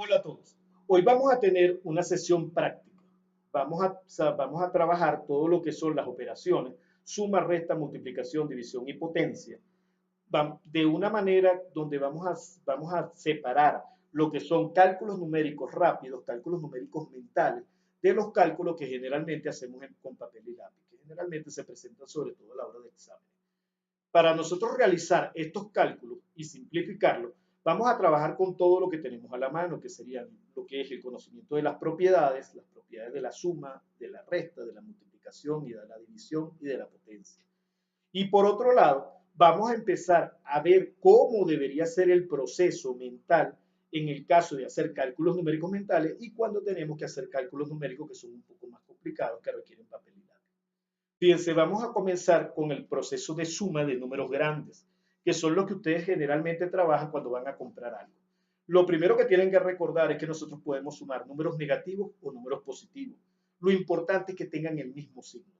Hola a todos. Hoy vamos a tener una sesión práctica. Vamos a trabajar todo lo que son las operaciones, suma, resta, multiplicación, división y potencia, de una manera donde vamos a separar lo que son cálculos numéricos rápidos, cálculos numéricos mentales, de los cálculos que generalmente hacemos con papel y lápiz, que generalmente se presentan sobre todo a la hora de examen. Para nosotros realizar estos cálculos y simplificarlos, vamos a trabajar con todo lo que tenemos a la mano, que serían lo que es el conocimiento de las propiedades de la suma, de la resta, de la multiplicación y de la división y de la potencia. Y por otro lado, vamos a empezar a ver cómo debería ser el proceso mental en el caso de hacer cálculos numéricos mentales y cuando tenemos que hacer cálculos numéricos que son un poco más complicados, que requieren papel y lápiz. Fíjense, vamos a comenzar con el proceso de suma de números grandes, que son los que ustedes generalmente trabajan cuando van a comprar algo. Lo primero que tienen que recordar es que nosotros podemos sumar números negativos o números positivos. Lo importante es que tengan el mismo signo.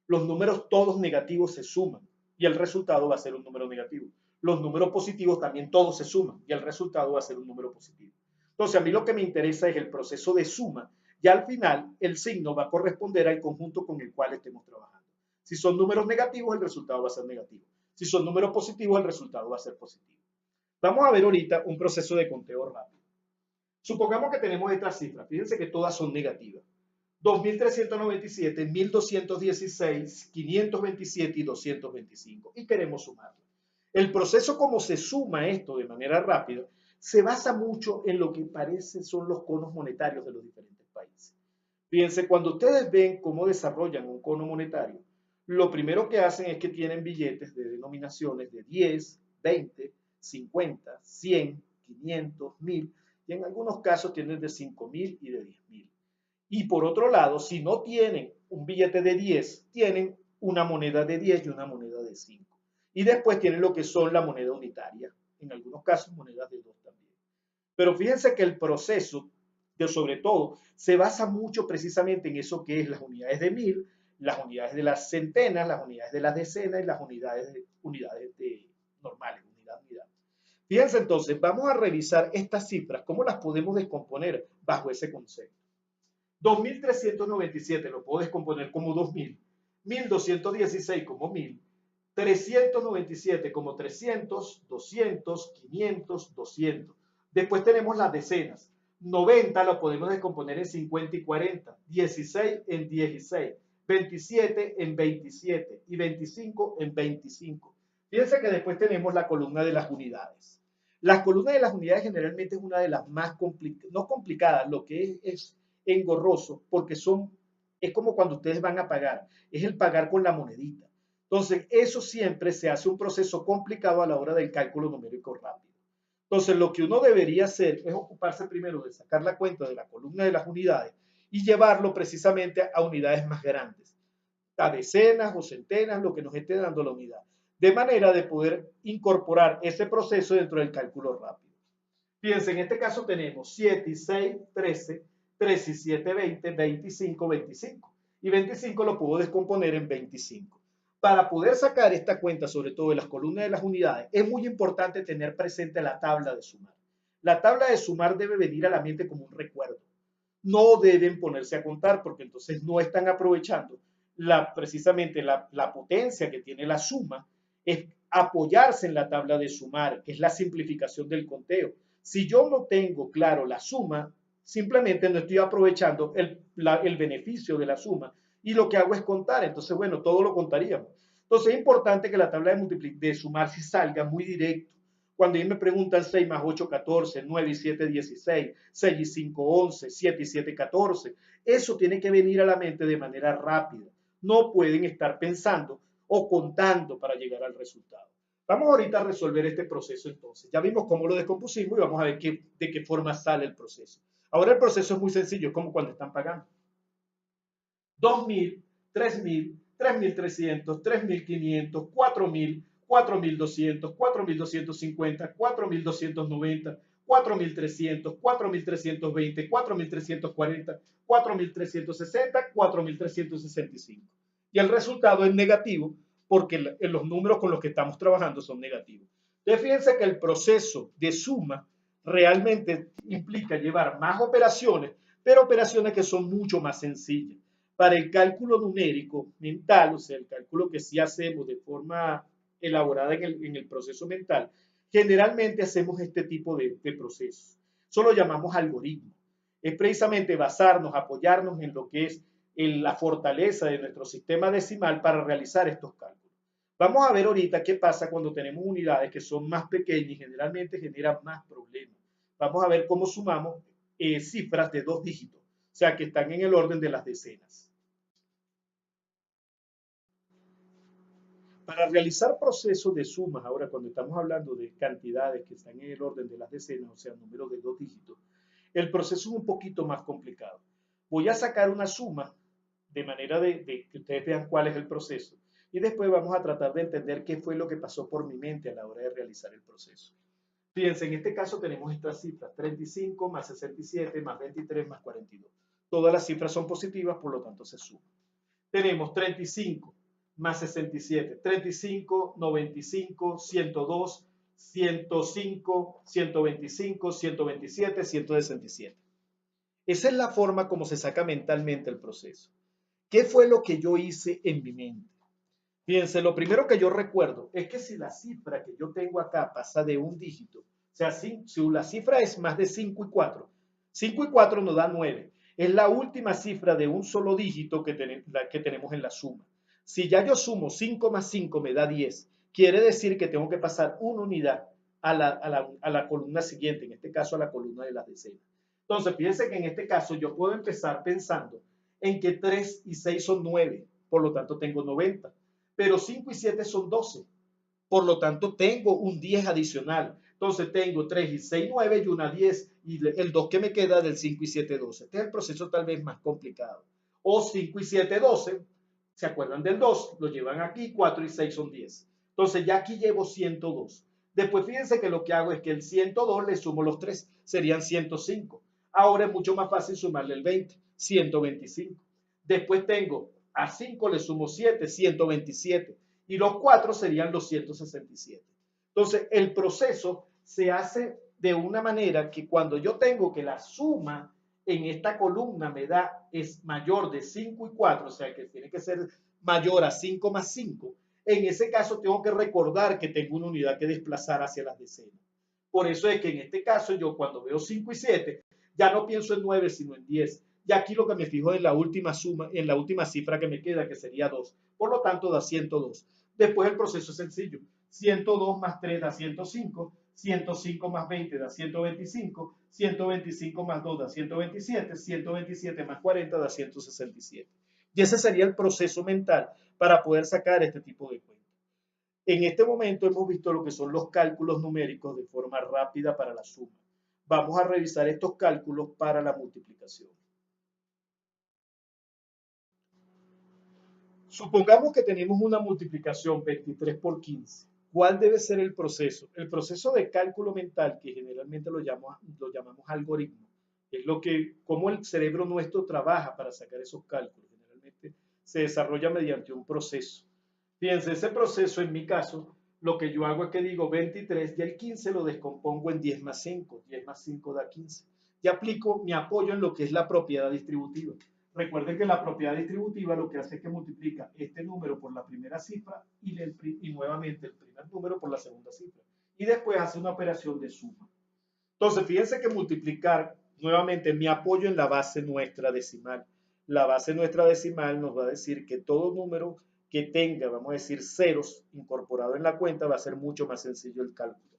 Los números todos negativos se suman y el resultado va a ser un número negativo. Los números positivos también todos se suman y el resultado va a ser un número positivo. Entonces, a mí lo que me interesa es el proceso de suma y al final el signo va a corresponder al conjunto con el cual estemos trabajando. Si son números negativos, el resultado va a ser negativo. Si son números positivos, el resultado va a ser positivo. Vamos a ver ahorita un proceso de conteo rápido. Supongamos que tenemos estas cifras. Fíjense que todas son negativas. 2.397, 1.216, 527 y 225. Y queremos sumarlo. El proceso como se suma esto de manera rápida se basa mucho en lo que parece son los conos monetarios de los diferentes países. Fíjense, cuando ustedes ven cómo desarrollan un cono monetario, lo primero que hacen es que tienen billetes de denominaciones de 10, 20, 50, 100, 500, 1000 y en algunos casos tienen de 5000 y de 10.000. Y por otro lado, si no tienen un billete de 10, tienen una moneda de 10 y una moneda de 5. Y después tienen lo que son la moneda unitaria, en algunos casos monedas de 2 también. Pero fíjense que el proceso, sobre todo, se basa mucho precisamente en eso que es las unidades de 1000, las unidades de las centenas, las unidades de las decenas y las unidades normales, unidad. Fíjense entonces, vamos a revisar estas cifras, cómo las podemos descomponer bajo ese concepto. 2.397 lo puedo descomponer como 2.000, 1.216 como 1.000, 397 como 300, 200, 500, 200. Después tenemos las decenas. 90 lo podemos descomponer en 50 y 40, 16 en 16, 27 en 27 y 25 en 25. Fíjense que después tenemos la columna de las unidades. La columna de las unidades generalmente es una de las más complicadas, no complicadas, lo que es engorroso, porque es como cuando ustedes van a pagar, es el pagar con la monedita. Entonces, eso siempre se hace un proceso complicado a la hora del cálculo numérico rápido. Entonces, lo que uno debería hacer es ocuparse primero de sacar la cuenta de la columna de las unidades y llevarlo precisamente a unidades más grandes, a decenas o centenas, lo que nos esté dando la unidad, de manera de poder incorporar ese proceso dentro del cálculo rápido. Fíjense, en este caso tenemos 7 y 6, 13, 3 y 7, 20, 25, 25. Y 25 lo puedo descomponer en 25. Para poder sacar esta cuenta, sobre todo de las columnas de las unidades, es muy importante tener presente la tabla de sumar. La tabla de sumar debe venir a la mente como un recuerdo. No deben ponerse a contar porque entonces no están aprovechando precisamente la potencia que tiene la suma, es apoyarse en la tabla de sumar, que es la simplificación del conteo. Si yo no tengo claro la suma, simplemente no estoy aprovechando el beneficio de la suma y lo que hago es contar. Entonces, bueno, todo lo contaríamos. Entonces, es importante que la tabla de sumar si salga muy directo. Cuando ellos me preguntan 6 más 8, 14, 9 y 7, 16, 6 y 5, 11, 7 y 7, 14, eso tiene que venir a la mente de manera rápida. No pueden estar pensando o contando para llegar al resultado. Vamos ahorita a resolver este proceso entonces. Ya vimos cómo lo descompusimos y vamos a ver de qué forma sale el proceso. Ahora el proceso es muy sencillo, es como cuando están pagando. 2.000, 3.000, 3.300, 3.500, 4.000, 4.200, 4.250, 4.290, 4.300, 4.320, 4.340, 4.360, 4.365. Y el resultado es negativo porque los números con los que estamos trabajando son negativos. Entonces, fíjense que el proceso de suma realmente implica llevar más operaciones, pero operaciones que son mucho más sencillas. Para el cálculo numérico mental, o sea, el cálculo que sí hacemos de forma elaborada en el proceso mental, generalmente hacemos este tipo de procesos. Eso lo llamamos algoritmo. Es precisamente basarnos, apoyarnos en lo que es la fortaleza de nuestro sistema decimal para realizar estos cálculos. Vamos a ver ahorita qué pasa cuando tenemos unidades que son más pequeñas y generalmente generan más problemas. Vamos a ver cómo sumamos cifras de 2 dígitos, o sea, que están en el orden de las decenas. Para realizar procesos de sumas, ahora cuando estamos hablando de cantidades que están en el orden de las decenas, o sea, números de 2 dígitos, el proceso es un poquito más complicado. Voy a sacar una suma de manera de que ustedes vean cuál es el proceso y después vamos a tratar de entender qué fue lo que pasó por mi mente a la hora de realizar el proceso. Fíjense, en este caso tenemos estas cifras, 35 más 67 más 23 más 42. Todas las cifras son positivas, por lo tanto se suman. Tenemos 35 más 67, 35, 95, 102, 105, 125, 127, 167. Esa es la forma como se saca mentalmente el proceso. ¿Qué fue lo que yo hice en mi mente? Fíjense, lo primero que yo recuerdo es que si la cifra que yo tengo acá pasa de un dígito, o sea, si la cifra es más de 5 y 4, 5 y 4 nos da 9. Es la última cifra de un solo dígito que tenemos en la suma. Si ya yo sumo 5 más 5 me da 10, quiere decir que tengo que pasar una unidad a la columna siguiente, en este caso a la columna de las decenas. Entonces, fíjense que en este caso yo puedo empezar pensando en que 3 y 6 son 9, por lo tanto tengo 90, pero 5 y 7 son 12, por lo tanto tengo un 10 adicional. Entonces tengo 3 y 6, 9 y una 10, y el 2 que me queda del 5 y 7, 12. Este es el proceso tal vez más complicado. O 5 y 7, 12, ¿se acuerdan del 2? Lo llevan aquí, 4 y 6 son 10. Entonces ya aquí llevo 102. Después fíjense que lo que hago es que el 102 le sumo los 3, serían 105. Ahora es mucho más fácil sumarle el 20, 125. Después tengo a 5 le sumo 7, 127. Y los 4 serían los 167. Entonces, el proceso se hace de una manera que cuando yo tengo que la suma en esta columna me da es mayor de 5 y 4, o sea que tiene que ser mayor a 5 más 5, en ese caso tengo que recordar que tengo una unidad que desplazar hacia las decenas. Por eso es que en este caso yo cuando veo 5 y 7 ya no pienso en 9 sino en 10. Y aquí lo que me fijo es la última suma, en la última cifra que me queda, que sería 2. Por lo tanto, da 102. Después el proceso es sencillo. 102 más 3 da 105, 105 más 20 da 125, 125 más 2 da 127, 127 más 40 da 167. Y ese sería el proceso mental para poder sacar este tipo de cuentas. En este momento hemos visto lo que son los cálculos numéricos de forma rápida para la suma. Vamos a revisar estos cálculos para la multiplicación. Supongamos que tenemos una multiplicación 23 por 15. ¿Cuál debe ser el proceso? El proceso de cálculo mental, que generalmente lo llamamos algoritmo, es cómo el cerebro nuestro trabaja para sacar esos cálculos. Generalmente se desarrolla mediante un proceso. Fíjense, ese proceso en mi caso, lo que yo hago es que digo 23 y el 15 lo descompongo en 10 más 5. 10 más 5 da 15. Y aplico mi apoyo en lo que es la propiedad distributiva. Recuerden que la propiedad distributiva lo que hace es que multiplica este número por la primera cifra y nuevamente el primer número por la segunda cifra. Y después hace una operación de suma. Entonces, fíjense que multiplicar nuevamente mi apoyo en la base nuestra decimal. La base nuestra decimal nos va a decir que todo número que tenga, vamos a decir, ceros incorporado en la cuenta va a ser mucho más sencillo el cálculo.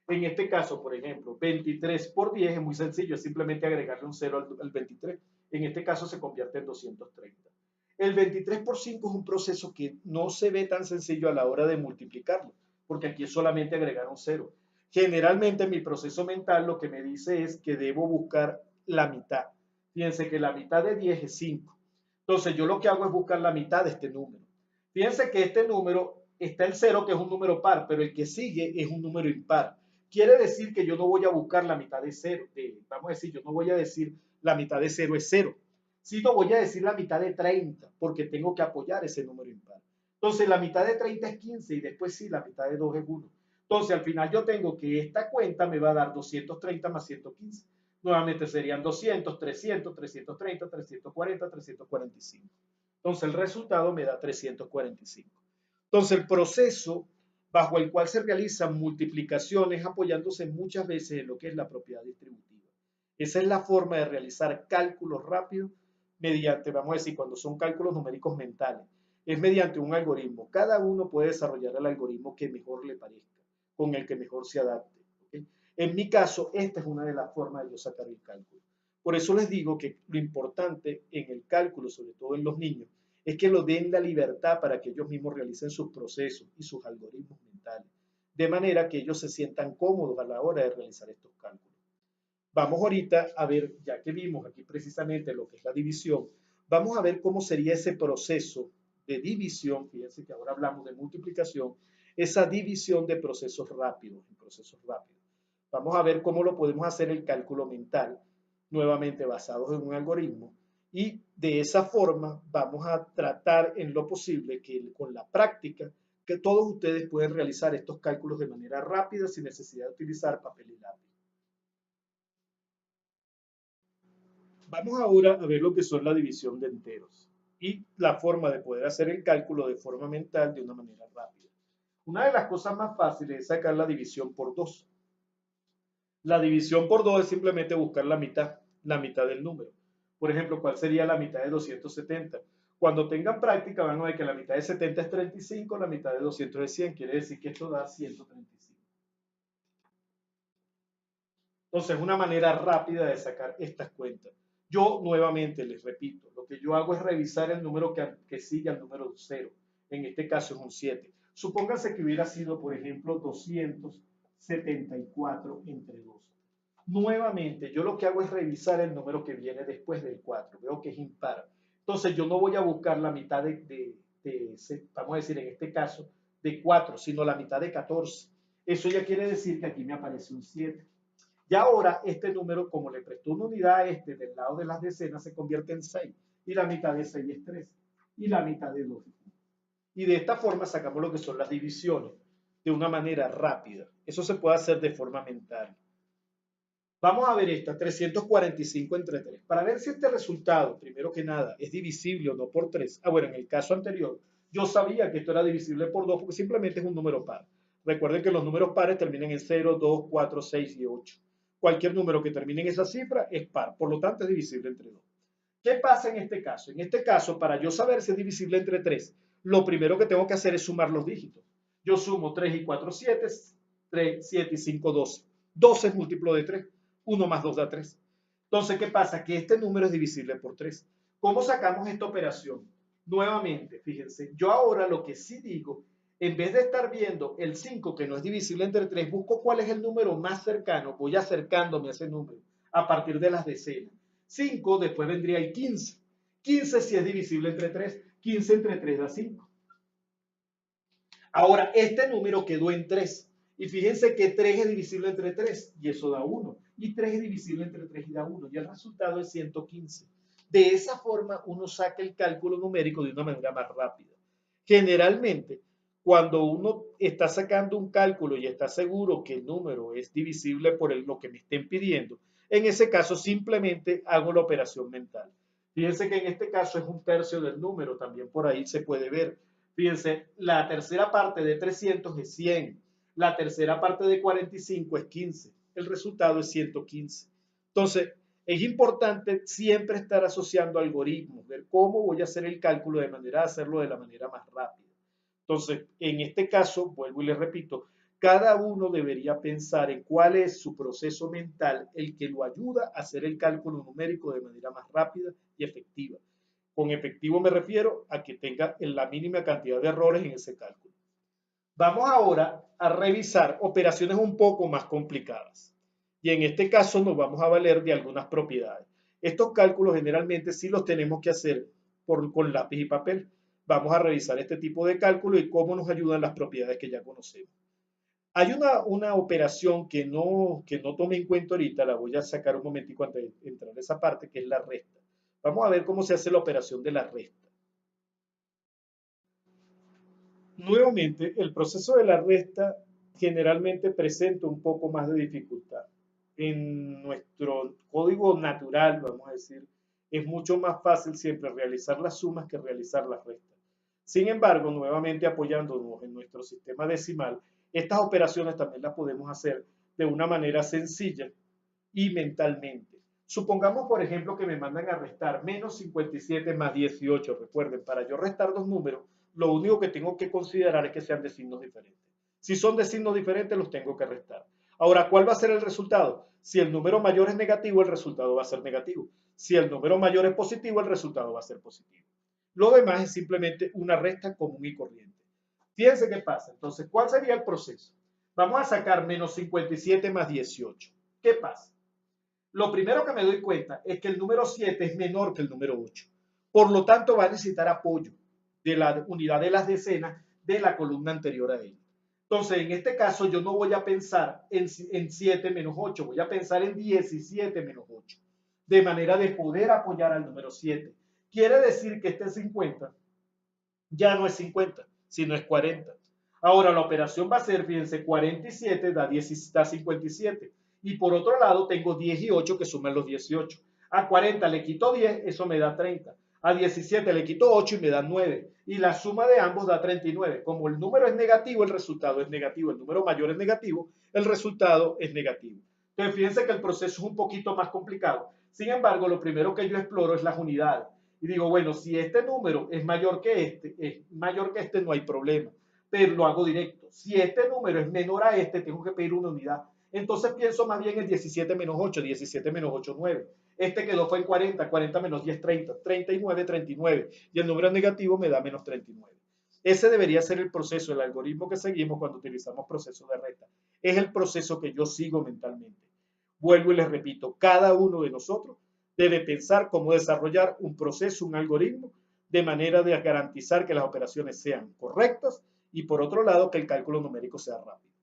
En este caso, por ejemplo, 23 por 10 es muy sencillo, es simplemente agregarle un 0 al 23. En este caso se convierte en 230. El 23 por 5 es un proceso que no se ve tan sencillo a la hora de multiplicarlo, porque aquí es solamente agregar un 0. Generalmente mi proceso mental lo que me dice es que debo buscar la mitad. Fíjense que la mitad de 10 es 5. Entonces yo lo que hago es buscar la mitad de este número. Fíjense que este número está el 0, que es un número par, pero el que sigue es un número impar. Quiere decir que yo no voy a buscar la mitad de 0. Vamos a decir, yo no voy a decir la mitad de 0 es 0, sino voy a decir la mitad de 30, porque tengo que apoyar ese número impar. Entonces la mitad de 30 es 15 y después sí, la mitad de 2 es 1. Entonces, al final yo tengo que esta cuenta me va a dar 230 más 115. Nuevamente serían 200, 300, 330, 340, 345. Entonces, el resultado me da 345. Entonces, el proceso bajo el cual se realizan multiplicaciones apoyándose muchas veces en lo que es la propiedad distributiva. Esa es la forma de realizar cálculos rápidos mediante, vamos a decir, cuando son cálculos numéricos mentales, es mediante un algoritmo. Cada uno puede desarrollar el algoritmo que mejor le parezca, con el que mejor se adapte. ¿Okay? En mi caso, esta es una de las formas de yo sacar el cálculo. Por eso les digo que lo importante en el cálculo, sobre todo en los niños, es que lo den la libertad para que ellos mismos realicen sus procesos y sus algoritmos mentales, de manera que ellos se sientan cómodos a la hora de realizar estos cálculos. Vamos ahorita a ver, ya que vimos aquí precisamente lo que es la división, vamos a ver cómo sería ese proceso de división. Fíjense que ahora hablamos de multiplicación, esa división de procesos rápidos, Vamos a ver cómo lo podemos hacer el cálculo mental, nuevamente basados en un algoritmo, y de esa forma vamos a tratar en lo posible que con la práctica, que todos ustedes pueden realizar estos cálculos de manera rápida sin necesidad de utilizar papel y lápiz. Vamos ahora a ver lo que son la división de enteros y la forma de poder hacer el cálculo de forma mental de una manera rápida. Una de las cosas más fáciles es sacar la división por 2. La división por 2 es simplemente buscar la mitad del número. Por ejemplo, ¿cuál sería la mitad de 270? Cuando tengan práctica van a ver que la mitad de 70 es 35, la mitad de 200 es 100, quiere decir que esto da 135. Entonces, es una manera rápida de sacar estas cuentas. Yo nuevamente les repito, lo que yo hago es revisar el número que sigue al número 0. En este caso es un 7. Supóngase que hubiera sido, por ejemplo, 274 entre 2. Nuevamente, yo lo que hago es revisar el número que viene después del 4. Veo que es impar. Entonces, yo no voy a buscar la mitad vamos a decir en este caso, de 4, sino la mitad de 14. Eso ya quiere decir que aquí me aparece un 7. Y ahora este número, como le prestó una unidad a este del lado de las decenas, se convierte en 6. Y la mitad de 6 es 3. Y la mitad de 2 es 1. Y de esta forma sacamos lo que son las divisiones de una manera rápida. Eso se puede hacer de forma mental. Vamos a ver esta, 345 entre 3. Para ver si este resultado, primero que nada, es divisible o no por 3. Bueno, en el caso anterior, yo sabía que esto era divisible por 2 porque simplemente es un número par. Recuerden que los números pares terminan en 0, 2, 4, 6 y 8. Cualquier número que termine en esa cifra es par, por lo tanto es divisible entre 2. ¿Qué pasa en este caso? En este caso, para yo saber si es divisible entre 3, lo primero que tengo que hacer es sumar los dígitos. Yo sumo 3 y 4, 7, 3, 7 y 5, 12. 12 es múltiplo de 3. 1 más 2 da 3. Entonces, ¿qué pasa? Que este número es divisible por 3. ¿Cómo sacamos esta operación? Nuevamente, fíjense, yo ahora lo que sí digo, en vez de estar viendo el 5 que no es divisible entre 3, busco cuál es el número más cercano, voy acercándome a ese número a partir de las decenas. 5, después vendría el 15. 15 si es divisible entre 3, 15 entre 3 da 5. Ahora, este número quedó en 3. Y fíjense que 3 es divisible entre 3 y eso da 1. Y 3 es divisible entre 3 y da 1. Y el resultado es 115. De esa forma uno saca el cálculo numérico de una manera más rápida. Generalmente, cuando uno está sacando un cálculo y está seguro que el número es divisible por lo que me estén pidiendo, en ese caso simplemente hago la operación mental. Fíjense que en este caso es un tercio del número, también por ahí se puede ver. Fíjense, la tercera parte de 300 es 100, la tercera parte de 45 es 15, el resultado es 115. Entonces, es importante siempre estar asociando algoritmos, ver cómo voy a hacer el cálculo de manera de hacerlo de la manera más rápida. Entonces, en este caso, vuelvo y les repito, cada uno debería pensar en cuál es su proceso mental, el que lo ayuda a hacer el cálculo numérico de manera más rápida y efectiva. Con efectivo me refiero a que tenga la mínima cantidad de errores en ese cálculo. Vamos ahora a revisar operaciones un poco más complicadas. Y en este caso nos vamos a valer de algunas propiedades. Estos cálculos generalmente sí los tenemos que hacer con lápiz y papel. Vamos a revisar este tipo de cálculo y cómo nos ayudan las propiedades que ya conocemos. Hay una operación que no tomé en cuenta ahorita, la voy a sacar un momentico antes de entrar a esa parte, que es la resta. Vamos a ver cómo se hace la operación de la resta. Nuevamente, el proceso de la resta generalmente presenta un poco más de dificultad. En nuestro código natural, vamos a decir, es mucho más fácil siempre realizar las sumas que realizar las restas. Sin embargo, nuevamente apoyándonos en nuestro sistema decimal, estas operaciones también las podemos hacer de una manera sencilla y mentalmente. Supongamos, por ejemplo, que me mandan a restar menos 57 más 18. Recuerden, para yo restar dos números, lo único que tengo que considerar es que sean de signos diferentes. Si son de signos diferentes, los tengo que restar. Ahora, ¿cuál va a ser el resultado? Si el número mayor es negativo, el resultado va a ser negativo. Si el número mayor es positivo, el resultado va a ser positivo. Lo demás es simplemente una resta común y corriente. Fíjense qué pasa. Entonces, ¿cuál sería el proceso? Vamos a sacar menos 57 más 18. ¿Qué pasa? Lo primero que me doy cuenta es que el número 7 es menor que el número 8. Por lo tanto, va a necesitar apoyo de la unidad de las decenas de la columna anterior a ella. Entonces, en este caso, yo no voy a pensar en 7 menos 8, voy a pensar en 17 menos 8, de manera de poder apoyar al número 7. Quiere decir que este 50 ya no es 50, sino es 40. Ahora la operación va a ser, fíjense, 47 da 57. Y por otro lado tengo 10 y 8 que suman los 18. A 40 le quito 10, eso me da 30. A 17 le quito 8 y me da 9. Y la suma de ambos da 39. Como el número es negativo, el resultado es negativo. El número mayor es negativo, el resultado es negativo. Entonces fíjense que el proceso es un poquito más complicado. Sin embargo, lo primero que yo exploro es las unidades. Y digo, bueno, si este número es mayor que este, no hay problema, pero lo hago directo. Si este número es menor a este, tengo que pedir una unidad. Entonces pienso más bien en 17 menos 8, 17 menos 8, 9. Este quedó fue en 40, 40 menos 10, 30, 39, 39. Y el número negativo me da menos 39. Ese debería ser el proceso, el algoritmo que seguimos cuando utilizamos procesos de resta. Es el proceso que yo sigo mentalmente. Vuelvo y les repito, cada uno de nosotros debe pensar cómo desarrollar un proceso, un algoritmo, de manera de garantizar que las operaciones sean correctas y por otro lado que el cálculo numérico sea rápido.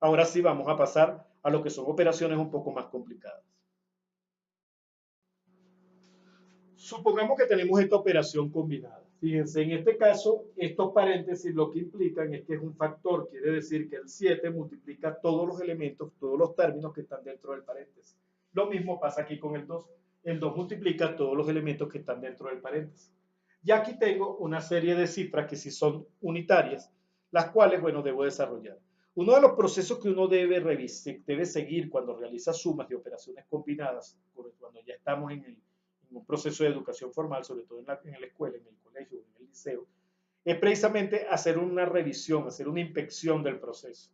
Ahora sí vamos a pasar a lo que son operaciones un poco más complicadas. Supongamos que tenemos esta operación combinada. Fíjense, en este caso, estos paréntesis lo que implican es que es un factor, quiere decir que el 7 multiplica todos los elementos, todos los términos que están dentro del paréntesis. Lo mismo pasa aquí con el 2. El 2 multiplica todos los elementos que están dentro del paréntesis. Y aquí tengo una serie de cifras que sí son unitarias, las cuales, bueno, debo desarrollar. Uno de los procesos que uno debe seguir cuando realiza sumas de operaciones combinadas, cuando ya estamos en un proceso de educación formal, sobre todo en la escuela, en el colegio, en el liceo, es precisamente hacer una revisión, hacer una inspección del proceso.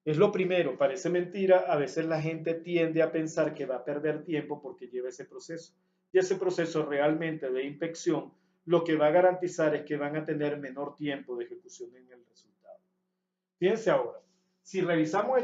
Es lo primero, parece mentira, a veces la gente tiende a pensar que va a perder tiempo porque lleva ese proceso. Y ese proceso realmente de inspección lo que va a garantizar es que van a tener menor tiempo de ejecución en el resultado. Fíjense ahora, si revisamos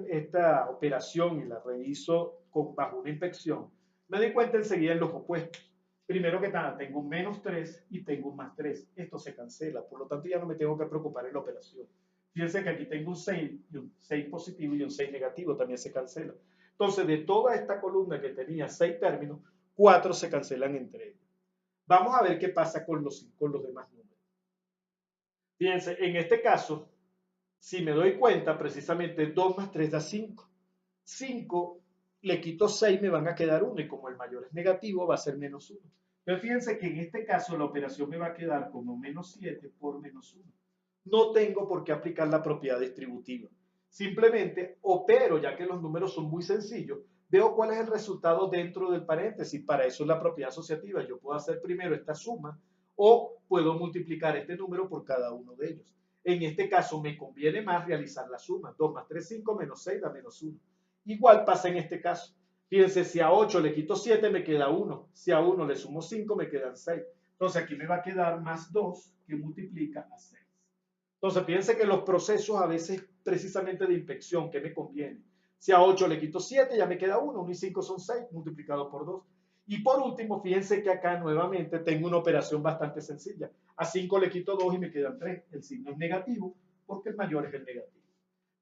esta operación y la reviso bajo una inspección, me doy cuenta enseguida en los opuestos. Primero que nada, tengo un menos 3 y tengo un más 3. Esto se cancela, por lo tanto ya no me tengo que preocupar en la operación. Fíjense que aquí tengo un 6, y un 6 positivo y un 6 negativo, también se cancela. Entonces, de toda esta columna que tenía 6 términos, 4 se cancelan entre ellos. Vamos a ver qué pasa con los demás números. Fíjense, en este caso, si me doy cuenta, precisamente 2 más 3 da 5. 5 le quito 6, me van a quedar 1 y como el mayor es negativo va a ser menos 1. Entonces fíjense que en este caso la operación me va a quedar como menos 7 por menos 1. No tengo por qué aplicar la propiedad distributiva. Simplemente opero, ya que los números son muy sencillos, veo cuál es el resultado dentro del paréntesis. Para eso es la propiedad asociativa. Yo puedo hacer primero esta suma o puedo multiplicar este número por cada uno de ellos. En este caso me conviene más realizar la suma. 2 más 3, 5 menos 6 da menos 1. Igual pasa en este caso. Fíjense, si a 8 le quito 7 me queda 1. Si a 1 le sumo 5 me quedan 6. Entonces aquí me va a quedar más 2 que multiplica a 6. Entonces fíjense que los procesos a veces precisamente de inspección, ¿qué me conviene? Si a 8 le quito 7 ya me queda 1. 1 y 5 son 6 multiplicado por 2. Y por último, fíjense que acá nuevamente tengo una operación bastante sencilla. A 5 le quito 2 y me quedan 3. El signo es negativo porque el mayor es el negativo.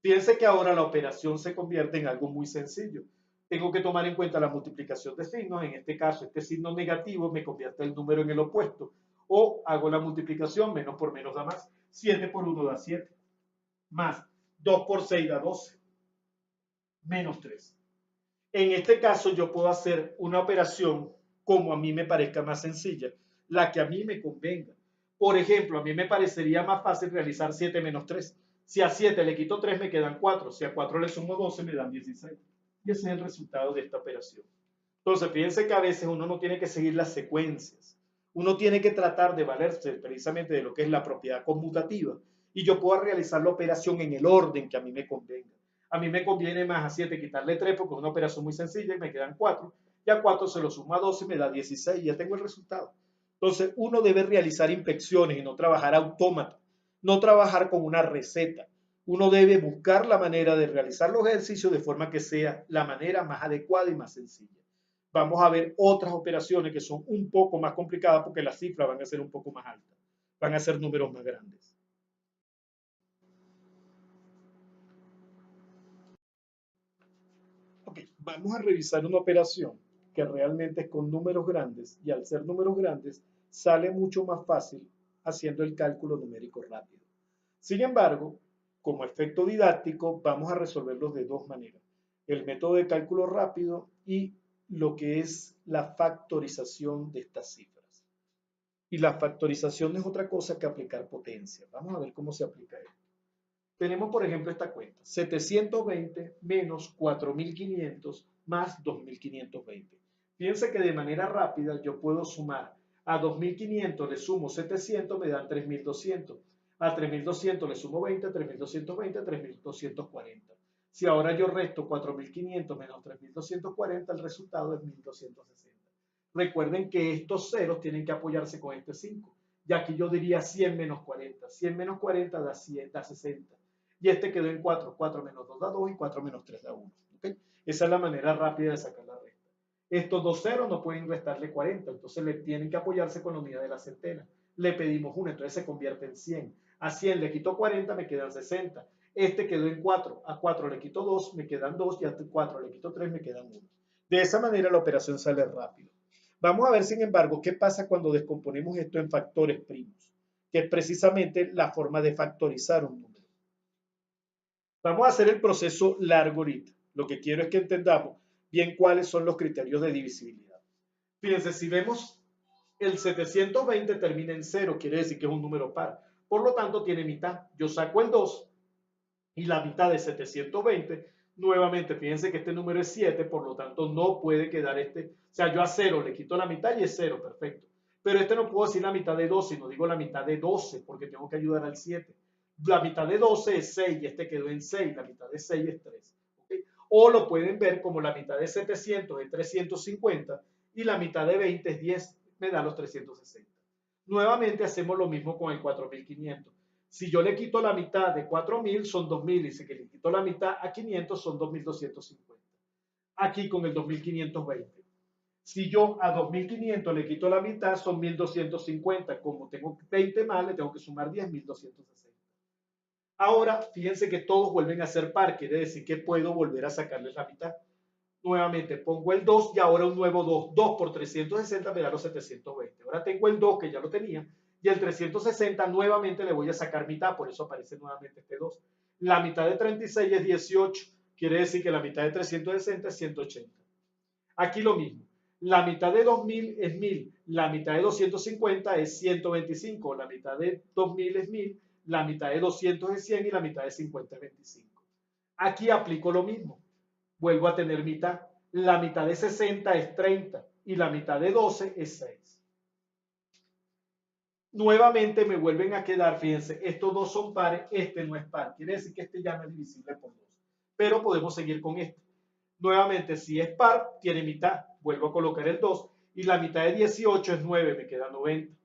Fíjense que ahora la operación se convierte en algo muy sencillo. Tengo que tomar en cuenta la multiplicación de signos. En este caso, este signo negativo me convierte el número en el opuesto. O hago la multiplicación, menos por menos da más. 7 por 1 da 7. Más 2 por 6 da 12, menos 3. En este caso yo puedo hacer una operación como a mí me parezca más sencilla, la que a mí me convenga. Por ejemplo, a mí me parecería más fácil realizar 7 menos 3. Si a 7 le quito 3 me quedan 4, si a 4 le sumo 12 me dan 16. Y ese es el resultado de esta operación. Entonces, fíjense que a veces uno no tiene que seguir las secuencias. Uno tiene que tratar de valerse precisamente de lo que es la propiedad conmutativa. Y yo puedo realizar la operación en el orden que a mí me convenga. A mí me conviene más a 7 quitarle 3 porque es una operación muy sencilla y me quedan 4. Y a 4 se lo sumo a 12 y me da 16 y ya tengo el resultado. Entonces, uno debe realizar inspecciones y no trabajar autómata, no trabajar con una receta. Uno debe buscar la manera de realizar los ejercicios de forma que sea la manera más adecuada y más sencilla. Vamos a ver otras operaciones que son un poco más complicadas porque las cifras van a ser un poco más altas, van a ser números más grandes. Ok, vamos a revisar una operación que realmente es con números grandes y al ser números grandes sale mucho más fácil haciendo el cálculo numérico rápido. Sin embargo, como efecto didáctico, vamos a resolverlos de dos maneras. El método de cálculo rápido y lo que es la factorización de estas cifras. Y la factorización no es otra cosa que aplicar potencia. Vamos a ver cómo se aplica esto. Tenemos, por ejemplo, esta cuenta. 720 menos 4500 más 2520. Fíjense que de manera rápida yo puedo sumar. A 2500 le sumo 700, me dan 3200. A 3200 le sumo 20, 3220, 3240. Si ahora yo resto 4500 menos 3240, el resultado es 1260. Recuerden que estos ceros tienen que apoyarse con este 5. Y aquí yo diría 100 menos 40. 100 menos 40 da 60. Y este quedó en 4. 4 menos 2 da 2 y 4 menos 3 da 1. ¿Okay? Esa es la manera rápida de sacar la resta. Estos dos ceros no pueden restarle 40, entonces le tienen que apoyarse con la unidad de la centena. Le pedimos 1, entonces se convierte en 100. A 100 le quito 40, me quedan 60. Este quedó en 4. A 4 le quito 2, me quedan 2. Y a 4 le quito 3, me quedan 1. De esa manera la operación sale rápido. Vamos a ver, sin embargo, qué pasa cuando descomponemos esto en factores primos, que es precisamente la forma de factorizar un número. Vamos a hacer el proceso largo ahorita. Lo que quiero es que entendamos bien cuáles son los criterios de divisibilidad. Fíjense, si vemos el 720 termina en 0, quiere decir que es un número par. Por lo tanto, tiene mitad. Yo saco el 2 y la mitad de 720. Nuevamente, fíjense que este número es 7, por lo tanto no puede quedar este. O sea, yo a 0 le quito la mitad y es 0, perfecto. Pero este no puedo decir la mitad de 2, sino digo la mitad de 12, porque tengo que ayudar al 7. La mitad de 12 es 6 y este quedó en 6, la mitad de 6 es 3. ¿Okay? O lo pueden ver como la mitad de 700 es 350 y la mitad de 20 es 10, me da los 360. Nuevamente hacemos lo mismo con el 4500. Si yo le quito la mitad de 4000 son 2000 y si le quito la mitad a 500 son 2250. Aquí con el 2520. Si yo a 2500 le quito la mitad son 1250. Como tengo 20 más, le tengo que sumar 10, 1260. Ahora, fíjense que todos vuelven a ser par, quiere decir que puedo volver a sacarles la mitad. Nuevamente pongo el 2 y ahora un nuevo 2. 2 por 360 me da los 720. Ahora tengo el 2 que ya lo tenía y el 360 nuevamente le voy a sacar mitad, por eso aparece nuevamente este 2. La mitad de 36 es 18, quiere decir que la mitad de 360 es 180. Aquí lo mismo. La mitad de 2000 es 1000, la mitad de 250 es 125, la mitad de 2000 es 1000, la mitad de 200 es 100 y la mitad de 50 es 25. Aquí aplico lo mismo. Vuelvo a tener mitad. La mitad de 60 es 30 y la mitad de 12 es 6. Nuevamente me vuelven a quedar, fíjense, estos dos son pares, este no es par. Quiere decir que este ya no es divisible por 2. Pero podemos seguir con este. Nuevamente, si es par, tiene mitad. Vuelvo a colocar el 2 y la mitad de 18 es 9, me queda 90.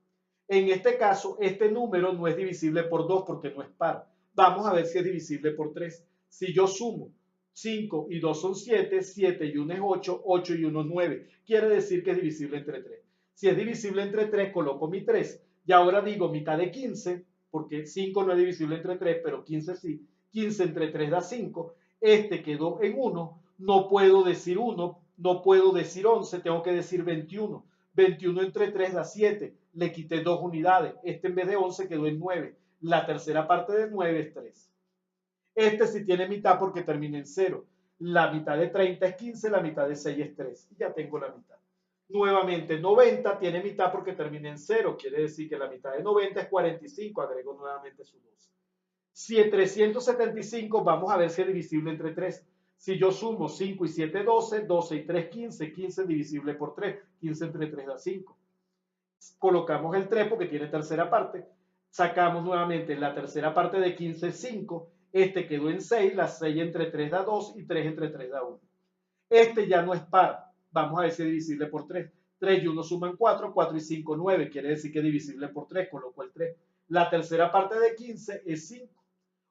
En este caso, este número no es divisible por 2 porque no es par. Vamos a ver si es divisible por 3. Si yo sumo 5 y 2 son 7, 7 y 1 es 8, 8 y 1 es 9. Quiere decir que es divisible entre 3. Si es divisible entre 3, coloco mi 3. Y ahora digo mitad de 15, porque 5 no es divisible entre 3, pero 15 sí. 15 entre 3 da 5. Este quedó en 1. No puedo decir 1, no puedo decir 11, tengo que decir 21. 21 entre 3 da 7. Le quité 2 unidades. Este en vez de 11 quedó en 9. La tercera parte de 9 es 3. Este sí tiene mitad porque termina en 0. La mitad de 30 es 15, la mitad de 6 es 3. Y ya tengo la mitad. Nuevamente, 90 tiene mitad porque termina en 0. Quiere decir que la mitad de 90 es 45. Agrego nuevamente su 2. Si es 375, vamos a ver si es divisible entre 3. Si yo sumo 5 y 7, 12, 12 y 3, 15, 15 divisible por 3, 15 entre 3 da 5. Colocamos el 3 porque tiene tercera parte, sacamos nuevamente la tercera parte de 15, 5, este quedó en 6, la 6 entre 3 da 2 y 3 entre 3 da 1. Este ya no es par, vamos a ver si es divisible por 3. 3 y 1 suman 4, 4 y 5, 9, quiere decir que es divisible por 3, coloco el 3. La tercera parte de 15 es 5.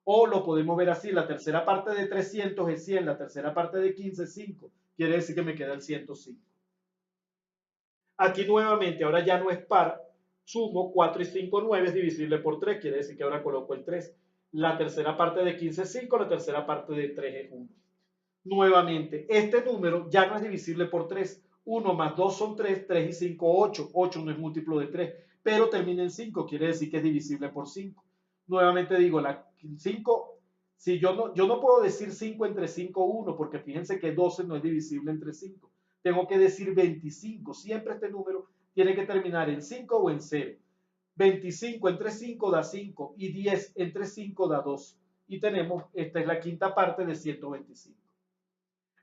O lo podemos ver así, la tercera parte de 300 es 100, la tercera parte de 15 es 5. Quiere decir que me queda el 105. Aquí nuevamente, ahora ya no es par, sumo 4 y 5, 9 es divisible por 3, quiere decir que ahora coloco el 3. La tercera parte de 15 es 5, la tercera parte de 3 es 1. Nuevamente, este número ya no es divisible por 3. 1 más 2 son 3, 3 y 5, 8. 8 no es múltiplo de 3, pero termina en 5, quiere decir que es divisible por 5. Nuevamente digo, la 5, si yo no puedo decir 5 entre 5, 1, porque fíjense que 12 no es divisible entre 5. Tengo que decir 25. Siempre este número tiene que terminar en 5 o en 0. 25 entre 5 da 5 y 10 entre 5 da 2. Y tenemos, esta es la quinta parte de 125.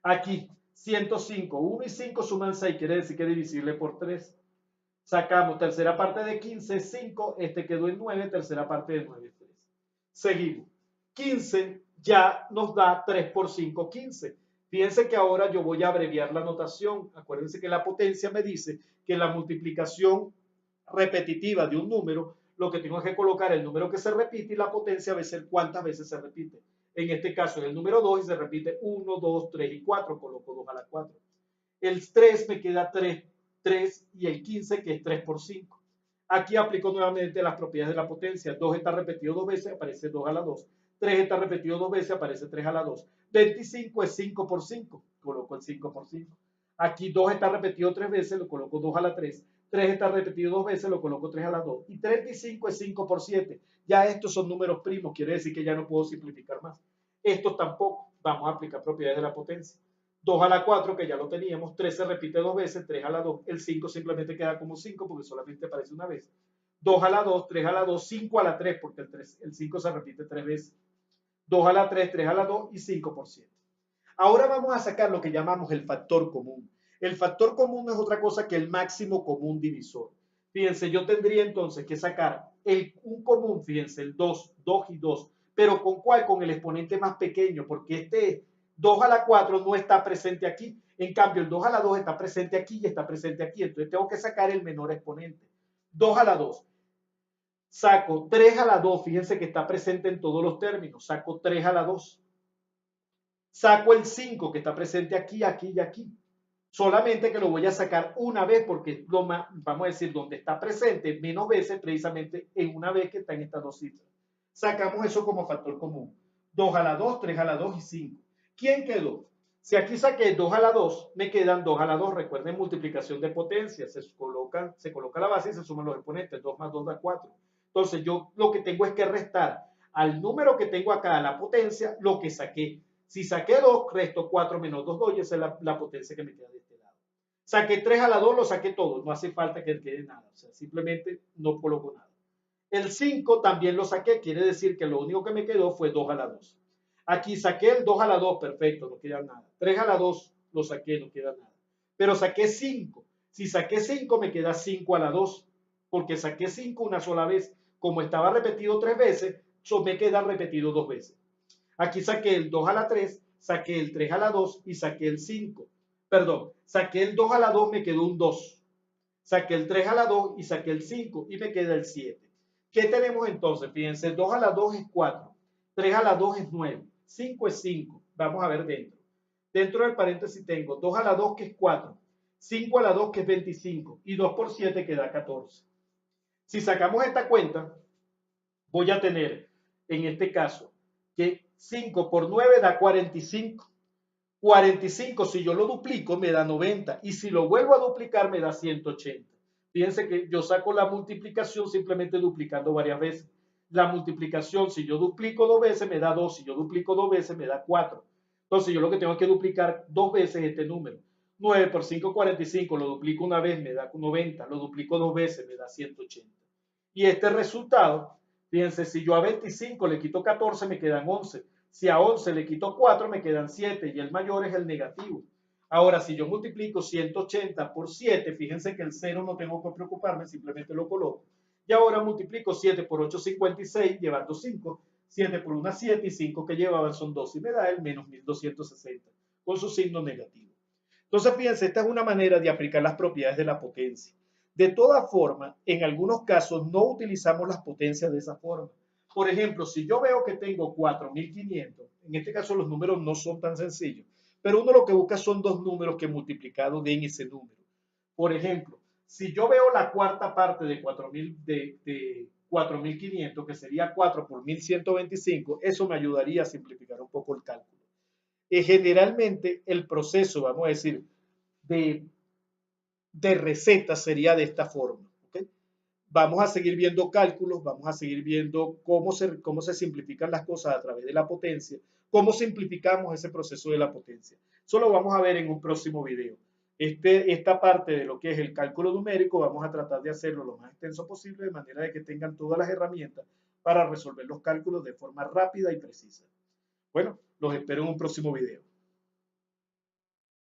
Aquí, 105, 1 y 5 suman 6, quiere decir que es divisible por 3. Sacamos tercera parte de 15, 5, este quedó en 9, tercera parte de 9, 3. Seguimos. 15 ya nos da 3 por 5, 15. Fíjense que ahora yo voy a abreviar la notación. Acuérdense que la potencia me dice que la multiplicación repetitiva de un número, lo que tengo que colocar el número que se repite y la potencia a veces cuántas veces se repite. En este caso es el número 2 y se repite 1, 2, 3 y 4. Coloco 2 a la 4. El 3 me queda 3, 3 y el 15 que es 3 por 5. Aquí aplico nuevamente las propiedades de la potencia. 2 está repetido 2 veces, aparece 2 a la 2. 3 está repetido 2 veces, aparece 3 a la 2. 25 es 5 por 5, coloco el 5 por 5. Aquí 2 está repetido 3 veces, lo coloco 2 a la 3. 3 está repetido 2 veces, lo coloco 3 a la 2. Y 35 es 5 por 7. Ya estos son números primos, quiere decir que ya no puedo simplificar más. Estos tampoco. Vamos a aplicar propiedades de la potencia. 2 a la 4, que ya lo teníamos, 3 se repite 2 veces, 3 a la 2, el 5 simplemente queda como 5 porque solamente aparece una vez. 2 a la 2, 3 a la 2, 5 a la 3 porque el 5 se repite 3 veces. 2 a la 3, 3 a la 2 y 5 por 7. Ahora vamos a sacar lo que llamamos el factor común. El factor común no es otra cosa que el máximo común divisor. Fíjense, yo tendría entonces que sacar un común, fíjense, el 2, 2 y 2. ¿Pero con cuál? Con el exponente más pequeño, porque este 2 a la 4 no está presente aquí. En cambio, el 2 a la 2 está presente aquí y está presente aquí. Entonces tengo que sacar el menor exponente. 2 a la 2. Saco 3 a la 2. Fíjense que está presente en todos los términos. Saco 3 a la 2. Saco el 5 que está presente aquí, aquí y aquí. Solamente que lo voy a sacar una vez porque lo más, vamos a decir, donde está presente menos veces precisamente en una vez que está en estas dos cifras. Sacamos eso como factor común. 2 a la 2, 3 a la 2 y 5. ¿Quién quedó? Si aquí saqué 2 a la 2, me quedan 2 a la 2. Recuerden multiplicación de potencia. Se coloca la base y se suman los exponentes. 2 más 2 da 4. Entonces yo lo que tengo es que restar al número que tengo acá, a la potencia, lo que saqué. Si saqué 2, resto 4 menos 2, 2 y esa es la potencia que me queda de este lado. Saqué 3 a la 2, lo saqué todo. No hace falta que quede nada. O sea, simplemente no coloco nada. El 5 también lo saqué. Quiere decir que lo único que me quedó fue 2 a la 2. Aquí saqué el 2 a la 2. Perfecto, no queda nada. 3 a la 2 lo saqué, no queda nada. Pero saqué 5. Si saqué 5, me queda 5 a la 2. Porque saqué 5 una sola vez. Como estaba repetido 3 veces, me queda repetido 2 veces. Aquí saqué el 2 a la 3, saqué el 3 a la 2 y saqué el 5. Perdón, saqué el 2 a la 2, me quedó un 2. Saqué el 3 a la 2 y saqué el 5 y me queda el 7. ¿Qué tenemos entonces? Fíjense, 2 a la 2 es 4, 3 a la 2 es 9, 5 es 5. Vamos a ver dentro. Dentro del paréntesis tengo 2 a la 2 que es 4, 5 a la 2 que es 25 y 2 por 7 que da 14. Si sacamos esta cuenta, voy a tener en este caso que 5 por 9 da 45. 45, si yo lo duplico, me da 90. Y si lo vuelvo a duplicar, me da 180. Fíjense que yo saco la multiplicación simplemente duplicando varias veces. La multiplicación, si yo duplico 2 veces, me da 2. Si yo duplico 2 veces, me da 4. Entonces, yo lo que tengo es que duplicar 2 veces este número. 9 por 5, 45. Lo duplico una vez, me da 90. Lo duplico 2 veces, me da 180. Y este resultado, fíjense, si yo a 25 le quito 14, me quedan 11. Si a 11 le quito 4, me quedan 7. Y el mayor es el negativo. Ahora, si yo multiplico 180 por 7, fíjense que el 0 no tengo que preocuparme, simplemente lo coloco. Y ahora multiplico 7 por 8, 56, llevando 5. 7 por 1, 7 y 5 que llevaban son 12 y me da el menos 1260 con su signo negativo. Entonces, fíjense, esta es una manera de aplicar las propiedades de la potencia. De todas formas, en algunos casos no utilizamos las potencias de esa forma. Por ejemplo, si yo veo que tengo 4500, en este caso los números no son tan sencillos, pero uno lo que busca son dos números que multiplicado den ese número. Por ejemplo, si yo veo la cuarta parte de 4500, que sería 4 por 1125, eso me ayudaría a simplificar un poco el cálculo. Generalmente el proceso, vamos a decir, de, de receta sería de esta forma. ¿Okay? Vamos a seguir viendo cálculos, vamos a seguir viendo cómo se simplifican las cosas a través de la potencia, cómo simplificamos ese proceso de la potencia. Eso lo vamos a ver en un próximo video. Esta parte de lo que es el cálculo numérico vamos a tratar de hacerlo lo más extenso posible de manera de que tengan todas las herramientas para resolver los cálculos de forma rápida y precisa. Bueno, los espero en un próximo video.